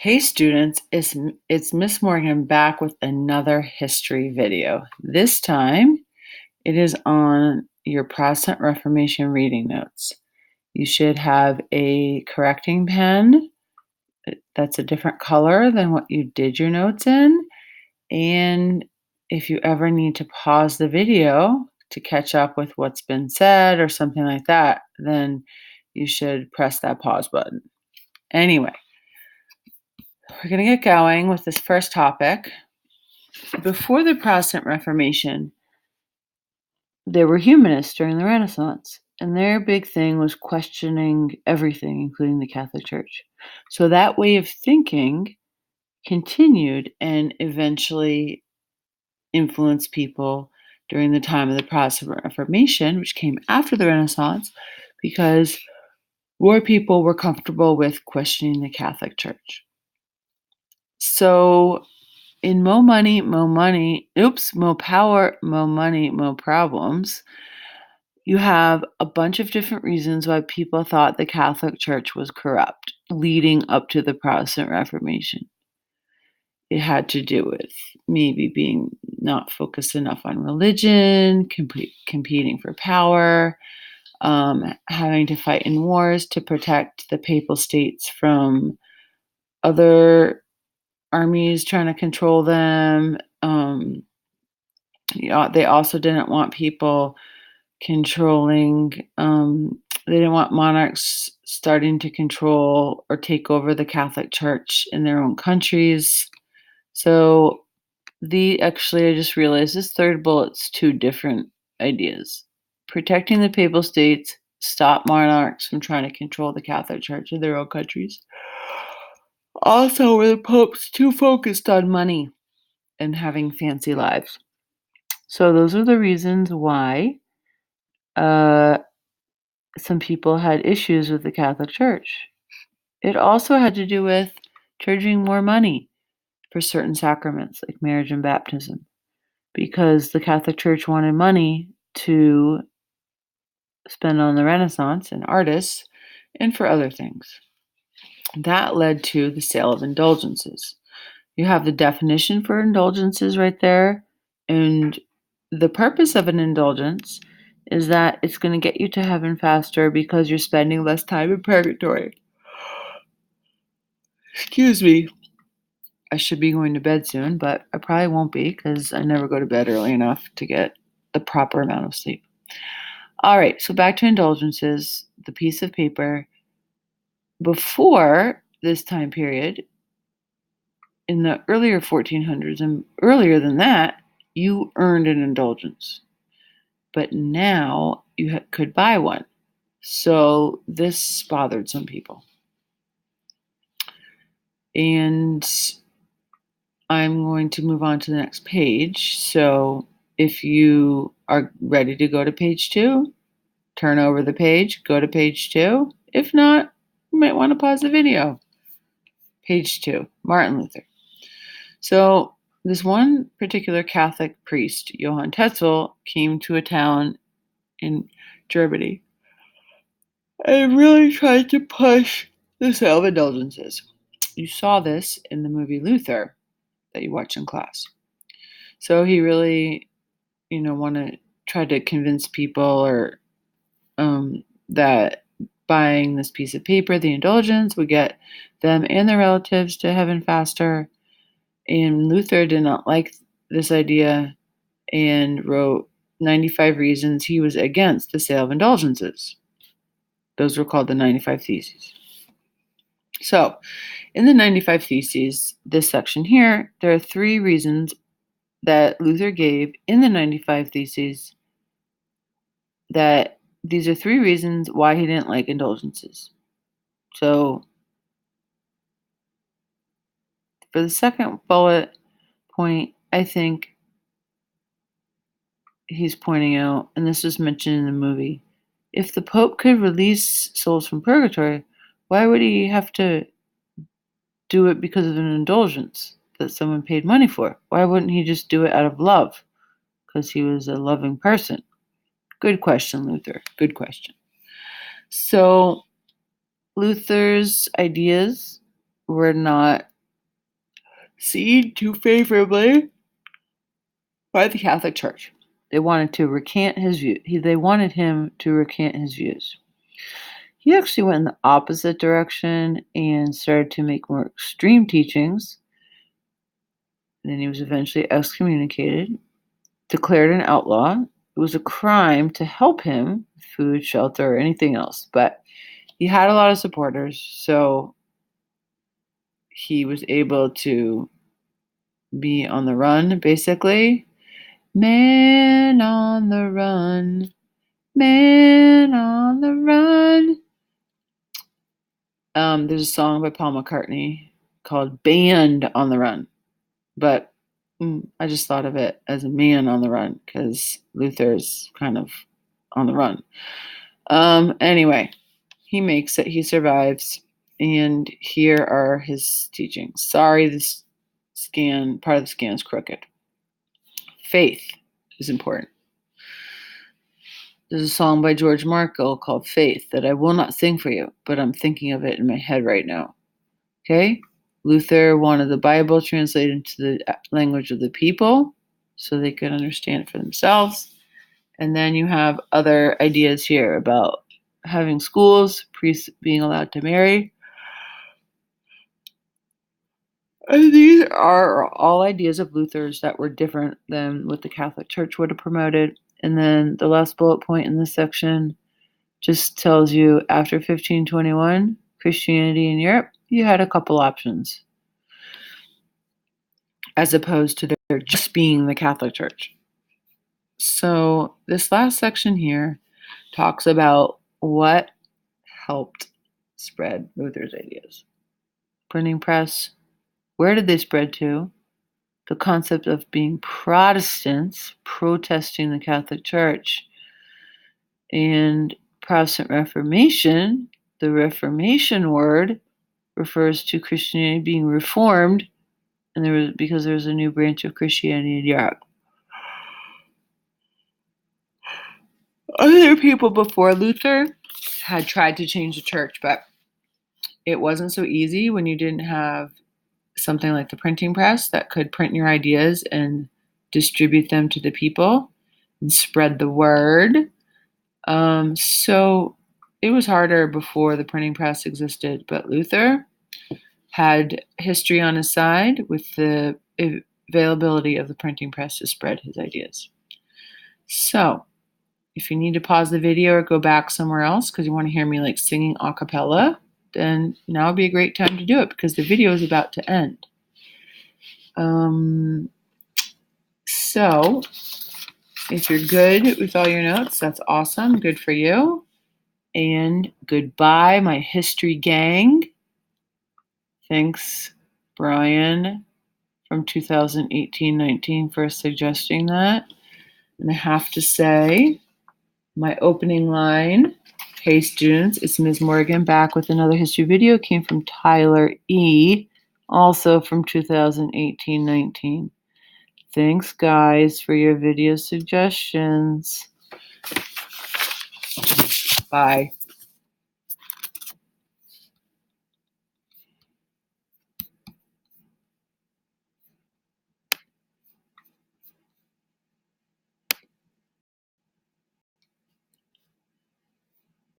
Hey students, it's Miss Morgan back with another history video. This time it is on your Protestant Reformation reading notes. You should have a correcting pen that's a different color than what you did your notes in. And if you ever need to pause the video to catch up with what's been said or something like that, then you should press that pause button. Anyway, we're going to get going with this first topic. Before the Protestant Reformation, there were humanists during the Renaissance, and their big thing was questioning everything, including the Catholic Church. So that way of thinking continued and eventually influenced people during the time of the Protestant Reformation, which came after the Renaissance, because more people were comfortable with questioning the Catholic Church. So in Mo Money, Mo Power, Mo Money, Mo Problems, you have a bunch of different reasons why people thought the Catholic Church was corrupt leading up to the Protestant Reformation. It had to do with maybe being not focused enough on religion, competing for power, having to fight in wars to protect the papal states from other armies trying to control them. They also didn't want people controlling, they didn't want monarchs starting to control or take over the Catholic Church in their own countries. So I just realized this third bullet's two different ideas. Protecting the papal states, stop monarchs from trying to control the Catholic Church in their own countries. Also, were the popes too focused on money and having fancy lives? So those are the reasons why some people had issues with the Catholic Church. It also had to do with charging more money for certain sacraments like marriage and baptism, because the Catholic Church wanted money to spend on the Renaissance and artists and for other things. That led to the sale of indulgences. You have the definition for indulgences right there, and the purpose of an indulgence is that it's going to get you to heaven faster because you're spending less time in purgatory. Excuse me. I should be going to bed soon, but I probably won't be because I never go to bed early enough to get the proper amount of sleep. All right, so back to indulgences, the piece of paper. Before this time period, in the earlier 1400s and earlier than that, you earned an indulgence. But now you could buy one. So this bothered some people. And I'm going to move on to the next page. So if you are ready to go to page 2, turn over the page, go to page 2. If not, you might want to pause the video. Page 2, Martin Luther. So this one particular Catholic priest, Johann Tetzel, came to a town in Germany and really tried to push the sale of indulgences. You saw this in the movie Luther that you watched in class. So he really, want to try to convince people or that buying this piece of paper, the indulgence, would get them and their relatives to heaven faster. And Luther did not like this idea and wrote 95 reasons he was against the sale of indulgences. Those were called the 95 Theses. So, in the 95 Theses, this section here, there are 3 reasons that Luther gave in the 95 Theses that these are 3 reasons why he didn't like indulgences. So, for the second bullet point, I think he's pointing out, and this was mentioned in the movie, if the Pope could release souls from purgatory, why would he have to do it because of an indulgence that someone paid money for? Why wouldn't he just do it out of love? Because he was a loving person. Good question, Luther. Good question. So Luther's ideas were not seen too favorably by the Catholic Church. They wanted to recant his view. They wanted him to recant his views. He actually went in the opposite direction and started to make more extreme teachings. And then he was eventually excommunicated, declared an outlaw. It was a crime to help him with food, shelter, or anything else. But he had a lot of supporters, so he was able to be on the run, basically. Man on the run. Man on the run. There's a song by Paul McCartney called Band on the Run. But I just thought of it as a man on the run because Luther's kind of on the run. Anyway, he makes it. He survives. And here are his teachings. Sorry, this part of the scan is crooked. Faith is important. There's a song by George Markle called Faith that I will not sing for you, but I'm thinking of it in my head right now. Okay? Luther wanted the Bible translated into the language of the people so they could understand it for themselves. And then you have other ideas here about having schools, priests being allowed to marry. And these are all ideas of Luther's that were different than what the Catholic Church would have promoted. And then the last bullet point in this section just tells you after 1521, Christianity in Europe, you had a couple options, as opposed to there just being the Catholic Church. So this last section here talks about what helped spread Luther's ideas. Printing press, where did they spread to? The concept of being Protestants, protesting the Catholic Church, and Protestant Reformation. The Reformation word refers to Christianity being reformed, and because there was a new branch of Christianity in Europe. Other people before Luther had tried to change the church, but it wasn't so easy when you didn't have something like the printing press that could print your ideas and distribute them to the people and spread the word. So it was harder before the printing press existed, but Luther had history on his side with the availability of the printing press to spread his ideas. So if you need to pause the video or go back somewhere else because you want to hear me like singing a cappella, then now would be a great time to do it because the video is about to end. So if you're good with all your notes, that's awesome. Good for you. And goodbye, my history gang. Thanks, Brian from 2018-19 for suggesting that. And I have to say, my opening line, hey students, it's Ms. Morgan back with another history video, came from Tyler E., also from 2018-19. Thanks, guys, for your video suggestions. Bye.